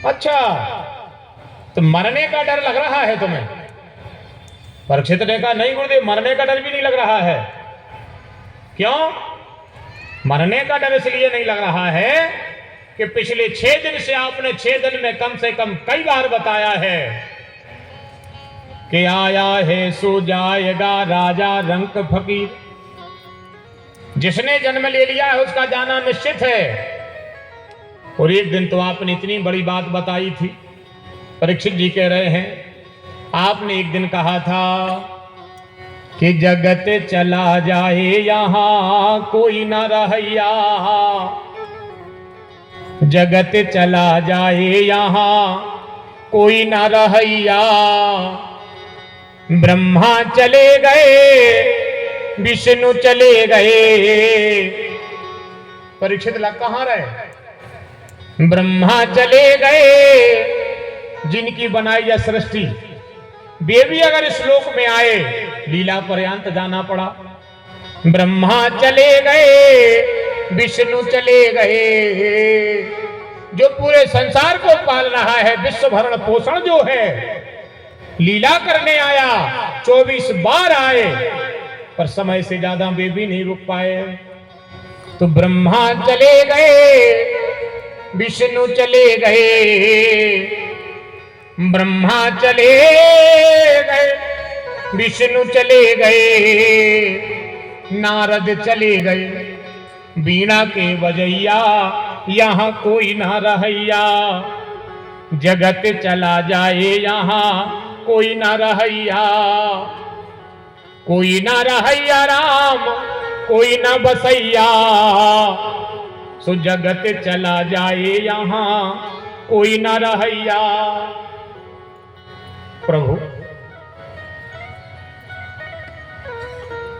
अच्छा, तो मरने का डर लग रहा है तुम्हें? परीक्षित ने कहा नहीं गुरुदेव, मरने का डर भी नहीं लग रहा है। क्यों? मरने का डर इसलिए नहीं लग रहा है कि पिछले 6 दिन से आपने 6 दिन में कम से कम कई बार बताया है कि आया है सो जाएगा राजा रंक फकीर। जिसने जन्म ले लिया है उसका जाना निश्चित है। और एक दिन तो आपने इतनी बड़ी बात बताई थी, परीक्षित जी कह रहे हैं, आपने एक दिन कहा था कि जगत चला जाए यहां कोई न रहैया, जगत चला जाए यहां कोई न रहैया, ब्रह्मा चले गए विष्णु चले गए। परीक्षित लग कहां रहे? ब्रह्मा चले गए जिनकी बनाई यह सृष्टि, वे भी अगर इस श्लोक में आए लीला पर्यंत जाना पड़ा। ब्रह्मा चले गए विष्णु चले गए, जो पूरे संसार को पाल रहा है, विश्व भरण पोषण जो है, लीला करने आया, 24 बार आए, पर समय से ज्यादा वे भी नहीं रुक पाए। तो ब्रह्मा चले गए विष्णु चले गए, ब्रह्मा चले गए विष्णु चले गए, नारद चले गए बीणा के बजैया, यहां कोई ना रहैया, जगत चला जाए यहां कोई ना रहैया, कोई ना रहैया राम कोई ना बसैया, सो जगत चला जाए यहां कोई ना रहैया। प्रभु,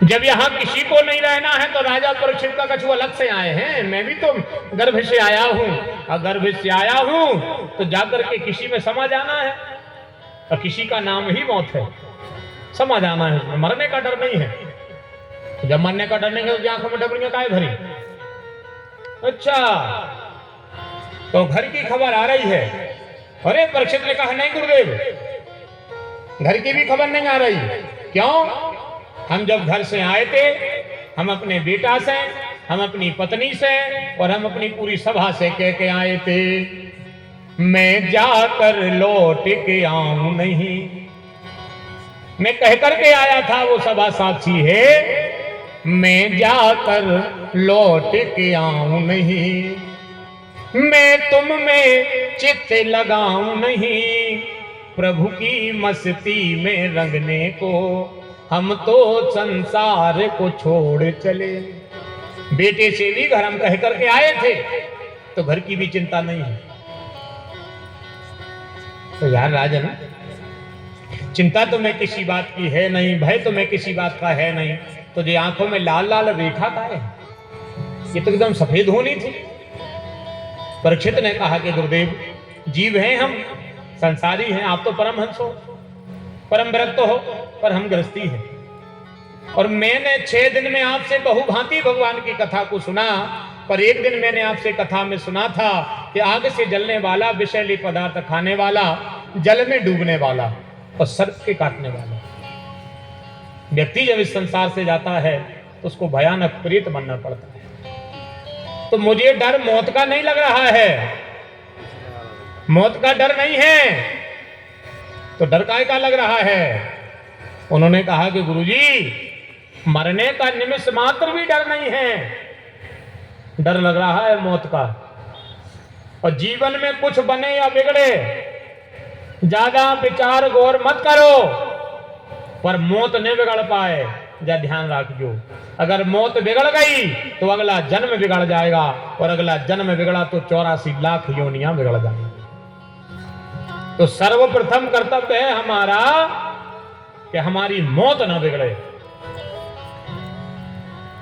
जब यहां किसी को नहीं रहना है तो राजा परीक्षित का कछु अलग से आए हैं। मैं भी तो गर्भ से आया हूं, और गर्भ से आया हूं तो जाकर के किसी में समा जाना है, और किसी का नाम ही मौत है, समा जाना है, मरने का डर नहीं है। जब मरने का डर नहीं है तो आंखों में डबरियां काहे भरी? अच्छा, तो घर की खबर आ रही है। अरे परीक्षित ने कहा नहीं गुरुदेव, घर की भी खबर नहीं आ रही। क्यों? हम जब घर से आए थे, हम अपने बेटा से, हम अपनी पत्नी से और हम अपनी पूरी सभा से कह के आए थे, मैं जाकर लौट के आऊं नहीं। मैं कह करके आया था, वो सभा साक्षी है, मैं जाकर लौट के आऊं नहीं, मैं तुम में चित्त लगाऊं नहीं, प्रभु की मस्ती में रंगने को हम तो संसार को छोड़ चले। बेटे से भी घर हम कह करके आए थे, तो घर की भी चिंता नहीं है। तो यार राजन, चिंता तो मैं किसी बात की है नहीं, भय तो मैं किसी बात का है नहीं, तो जो आंखों में लाल लाल रेखा का है, ये तो एकदम सफेद होनी थी। परीक्षित ने कहा कि गुरुदेव, जीव हैं हम, संसारी हैं, आप तो परमहंस हो, परम विरक्त हो, पर हम गृहस्थी हैं। और मैंने 6 दिन में आपसे बहुभांति भगवान की कथा को सुना, पर एक दिन मैंने आपसे कथा में सुना था कि आग से जलने वाला, विषैली पदार्थ खाने वाला, जल में डूबने वाला और सर्प के काटने वाला व्यक्ति जब इस संसार से जाता है तो उसको भयानक प्रेत बनना पड़ता है। तो मुझे डर मौत का नहीं लग रहा है, मौत का डर नहीं है, तो डर काय का लग रहा है? उन्होंने कहा कि गुरुजी, मरने का निमिष मात्र भी डर नहीं है, डर लग रहा है मौत का। और जीवन में कुछ बने या बिगड़े, ज्यादा विचार गौर मत करो, पर मौत नहीं बिगड़ पाए, जा ध्यान रखियो। अगर मौत बिगड़ गई तो अगला जन्म बिगड़ जाएगा, और अगला जन्म बिगड़ा तो 84 लाख योनियां बिगड़ जाएंगी। तो सर्वप्रथम कर्तव्य है हमारा कि हमारी मौत ना बिगड़े।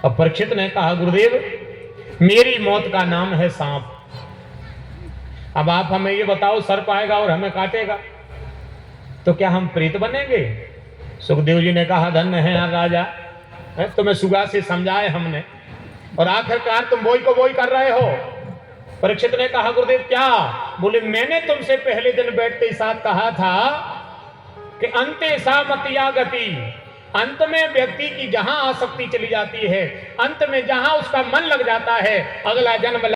और परीक्षित ने कहा गुरुदेव, मेरी मौत का नाम है सांप। अब आप हमें ये बताओ, सर्प आएगा और हमें काटेगा तो क्या हम प्रेत बनेंगे? सुखदेव जी ने कहा धन्य है यार राजा, तुम्हें सुगा से समझाए हमने, और आखिरकार तुम वही को वही कर रहे हो। परीक्षित ने कहा गुरुदेव क्या? बोले मैंने तुमसे पहले दिन बैठते ही साथ कहा था कि अंते सा मतिया गति, अंत में व्यक्ति की जहां आसक्ति चली जाती है, अंत में जहां उसका मन लग जाता है, अगला जन्म